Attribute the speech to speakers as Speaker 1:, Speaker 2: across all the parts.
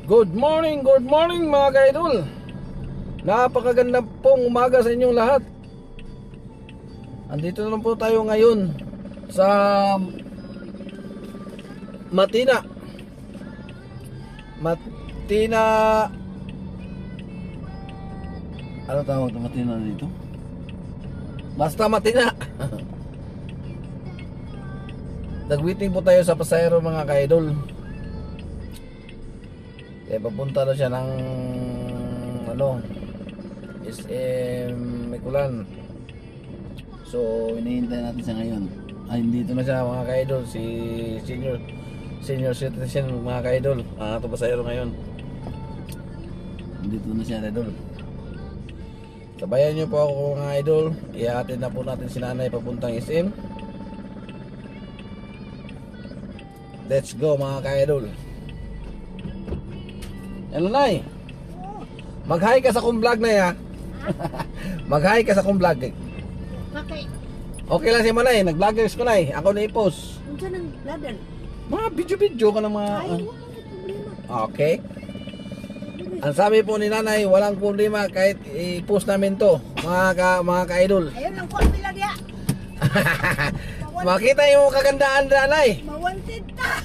Speaker 1: Good morning mga ka-idol. Napakaganda pong umaga sa inyong lahat. Andito na lang po tayo ngayon sa Matina. Ano tawag ito Matina dito? Basta Matina. Nag-waiting po tayo sa pasahero mga ka-idol. Kaya papunta na siya ng SM Mikulan. So hinihintay natin siya ngayon. Ay, dito na siya mga ka-idol. Si senior citizen mga ka-idol. Ito pasahero ngayon. Dito na siya idol. Sabayan niyo po ako mga idol. Ihahatid na po natin si nanay papuntang SM. Let's go mga ka-idol. Ano nay? Mag-hi ka sa kong vlog na ya. Mag-hi ka sa kong vlog.
Speaker 2: Okay.
Speaker 1: Okay lang si Manay, nag-vloggers ko na ako na i-post.
Speaker 2: Unsa nang vlogger?
Speaker 1: Mga video ka ng mga
Speaker 2: Ay, wala na problema.
Speaker 1: Okay. Ang sabi po ni nanay, walang problema kahit i-post namin to, mga ka-idol.
Speaker 2: Ayun ang kuwan nila diya.
Speaker 1: Makita yung kagandaan na nanay.
Speaker 2: Mawanted ta.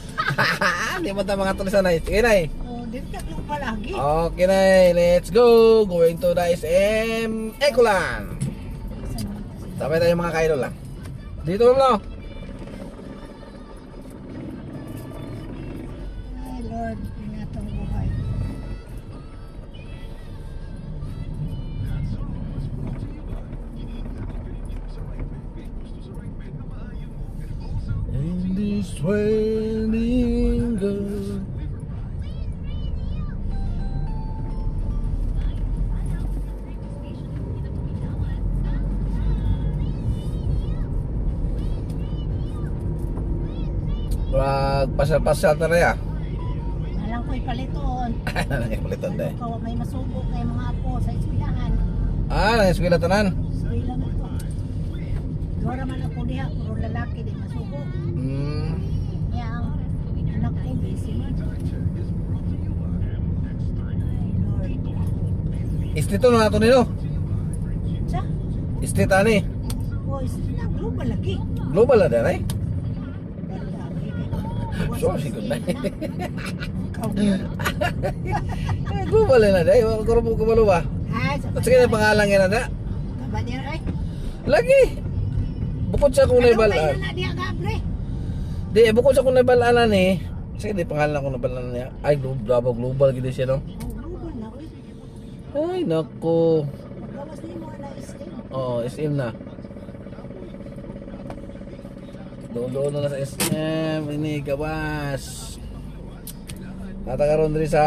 Speaker 1: Di mo ta mga tulisan nay. Sige nay.
Speaker 2: Oh, dito ko palagi.
Speaker 1: Okay nay, let's go. Going to the SM Ekulan. Sabay tayo mga ka-idol lang. Dito lang.
Speaker 2: Ay, Lord, ingatong buhay.
Speaker 1: In this swelling girl. Pasal-pasal na rin
Speaker 2: Alang ko'y paliton.
Speaker 1: Nangyapalitan na
Speaker 2: Kawa may masubok kay mga apo sa eskwelahan.
Speaker 1: Nangyaskwila tanan.
Speaker 2: Eskwela mo to. Dora man ako diha, puro lalaki di masubok. Niya ang anak ko busy man. Ay, Lord.
Speaker 1: Istito na nato nilo.
Speaker 2: Sa?
Speaker 1: Istit ani.
Speaker 2: Boys, na global lagi.
Speaker 1: Global na din eh. So, sigod na. Global na din. Kuro po kumalo ba? At sige na pangalan nga na.
Speaker 2: Kaba niya ay.
Speaker 1: Lagi. Bukod sa kung naibalaan.
Speaker 2: Ano ba diya gabre?
Speaker 1: Di, bukod sa kung naibalaan eh. Sige, di pangalan ko naibalaan niya. Ay, global gito siya no.
Speaker 2: Oh, global na oy.
Speaker 1: Ay, nako.
Speaker 2: Pagkawas ni mo na SM.
Speaker 1: Oo, SM na. Doon na sa SM. Ini gawas. Natakaroon rin sa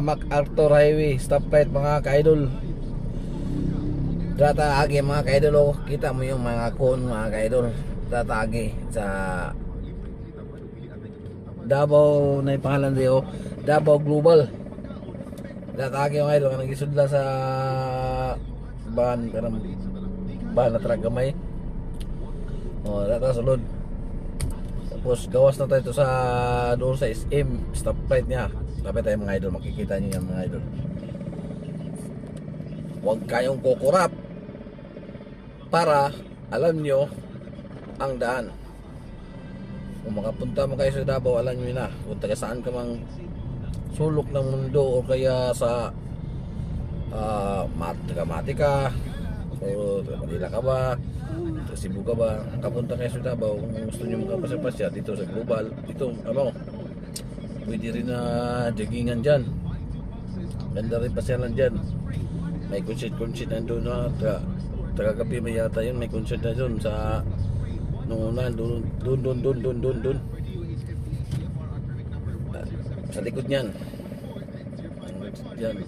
Speaker 1: MacArthur Highway. Stoplight mga ka-idol. Data agi mga ka-idol. Oh. Kita mo yung mga cone mga ka-idol. Data agi sa Davao na yung pangalan rin. Davao Global. Data agi mga idol. Nagisudla sa bahan na tragamay. Data sulod. Tapos gawas na tayo sa doon sa SM stoplight niya. Tapos tayo mga idol, makikita niyo yan mga idol. Huwag kayong kukurap para alam nyo ang daan. Kung makapunta mo kayo sa Davao, alam nyo na kung taga saan ka mang sulok ng mundo o kaya sa Matika o Manila ka ba, sa Cebu ka ba, kapunta kayo sa Davao. Kung gusto nyo magpasya-pasya dito sa Global, dito pwede rin na joggingan dyan. Ganda rin pasyalan dyan. May concert nandun na taga-gabi may yata yun. May concert na dun sa nung una dun sa likod nyan dyan.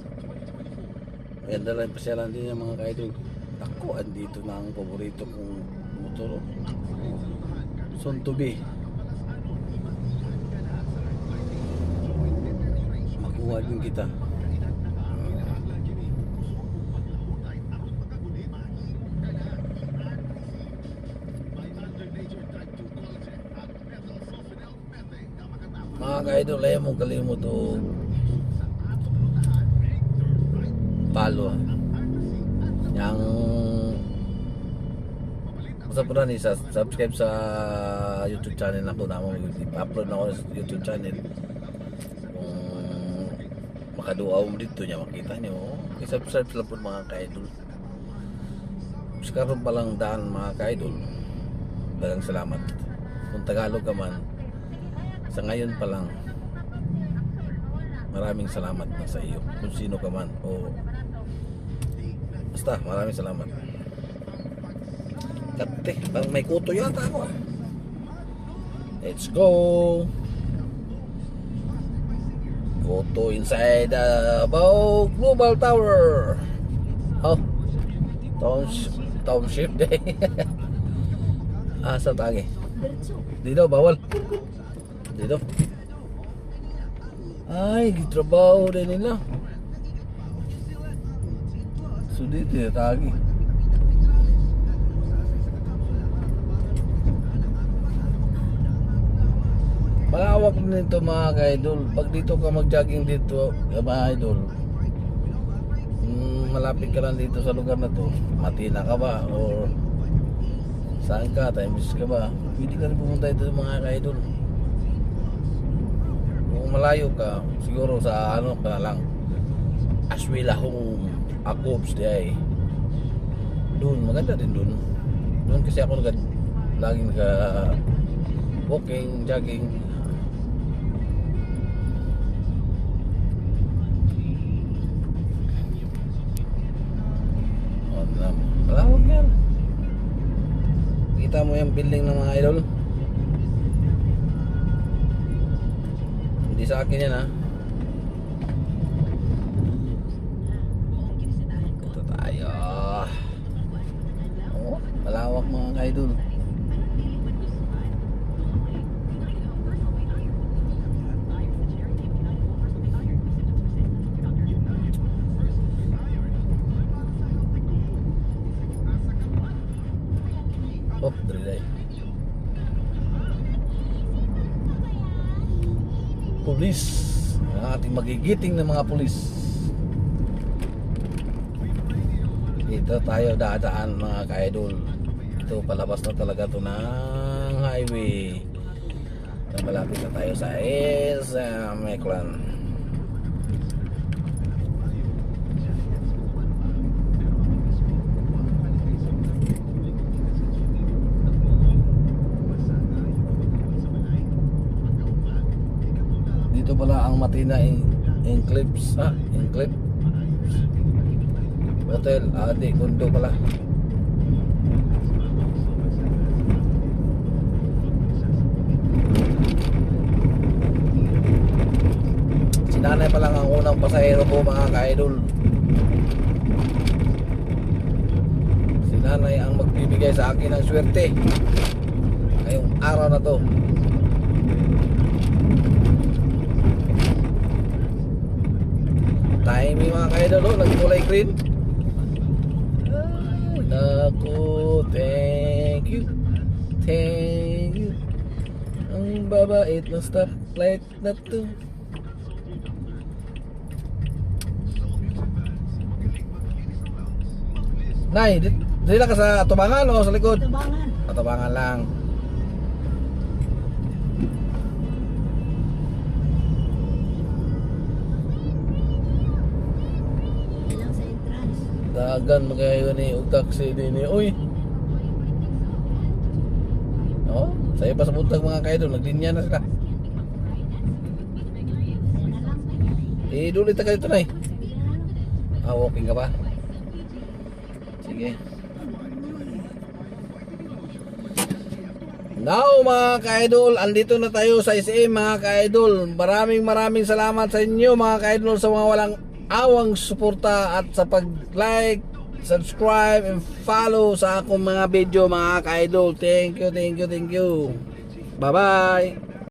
Speaker 1: Ganda rin pasyalan din yung mga ka-idol. Ako, andito na ang paborito kong motor. Son to be. Makuha din kita. Mga ka-idol, ayaw mong kalimot o follow. Yang basta po na sa subscribe sa YouTube channel ako na mo. I-upload na ako sa YouTube channel. Kung makaduaw mo dito niya, makita nyo. I-subscribe lang po mga ka-idol. Mas karoon palang daan mga ka-idol. Dagang salamat. Kung Tagalog ka man, sa ngayon pa lang, maraming salamat na sa iyo. Kung sino ka man o basta maraming salamat. Kate, parang may kuto yata ako. Let's go. Kuto inside about Global Tower. Oh, township day. Asa tagi?
Speaker 2: Diretso.
Speaker 1: Dito, bawal. Dito. Ay, gitrabaho din nila. So dito, tagi. Malawak nito mga ka-idol. Pag dito ka mag-jogging dito, mga idol, malapit ka lang dito sa lugar na to, Matina ka ba or saan ka, Times ka ba, pwede ka rin pumunta dito mga ka-idol. Kung malayo ka, siguro sa ano ka na lang, Aswilahong Akobs di ay doon, maganda din doon. Doon kasi ako laging walking, jogging. Malawak yan. Kita mo yung building ng mga idol. Hindi sa akin yan ha. Ito tayo. Oh, malawak mga idol. Oh, dari day. Pulis. Ang ating magigiting ng mga pulis. Dito tayo dadaan mga ka-idol. Ito palabas na talaga to ng highway. Malapit na tayo sa Meklan. Dito pala ang Matina Enclaves, Enclave Hotel, di kondo pala. Si nanay pa lang ang unang pasahero ko mga ka-idol. Si nanay ang magbibigay sa akin ng swerte ngayong araw na to. Timing mga ka-idol, nagkulay green. Ay, naku, thank you. Thank you. Ang babait ng stoplight na to. Nay, dito ka sa Atubangan o sa likod?
Speaker 2: Tubangan.
Speaker 1: Atubangan lang.
Speaker 2: Ilang sa entrance.
Speaker 1: Dagan magayon ni og taxi din ni. Uy. Oh, saya pa sa buntag mga ka-idol, naglinya na sila.
Speaker 2: Ayun na lang.
Speaker 1: Dulit ka dito nay.
Speaker 2: Sige na lang.
Speaker 1: Walking ka ba? Sige. Now mga ka-idol, andito na tayo sa SM mga ka-idol. Maraming salamat sa inyo mga ka-idol sa mga walang awang suporta at sa pag-like, subscribe, and follow sa akong mga video mga ka-idol. Thank you. Bye-bye.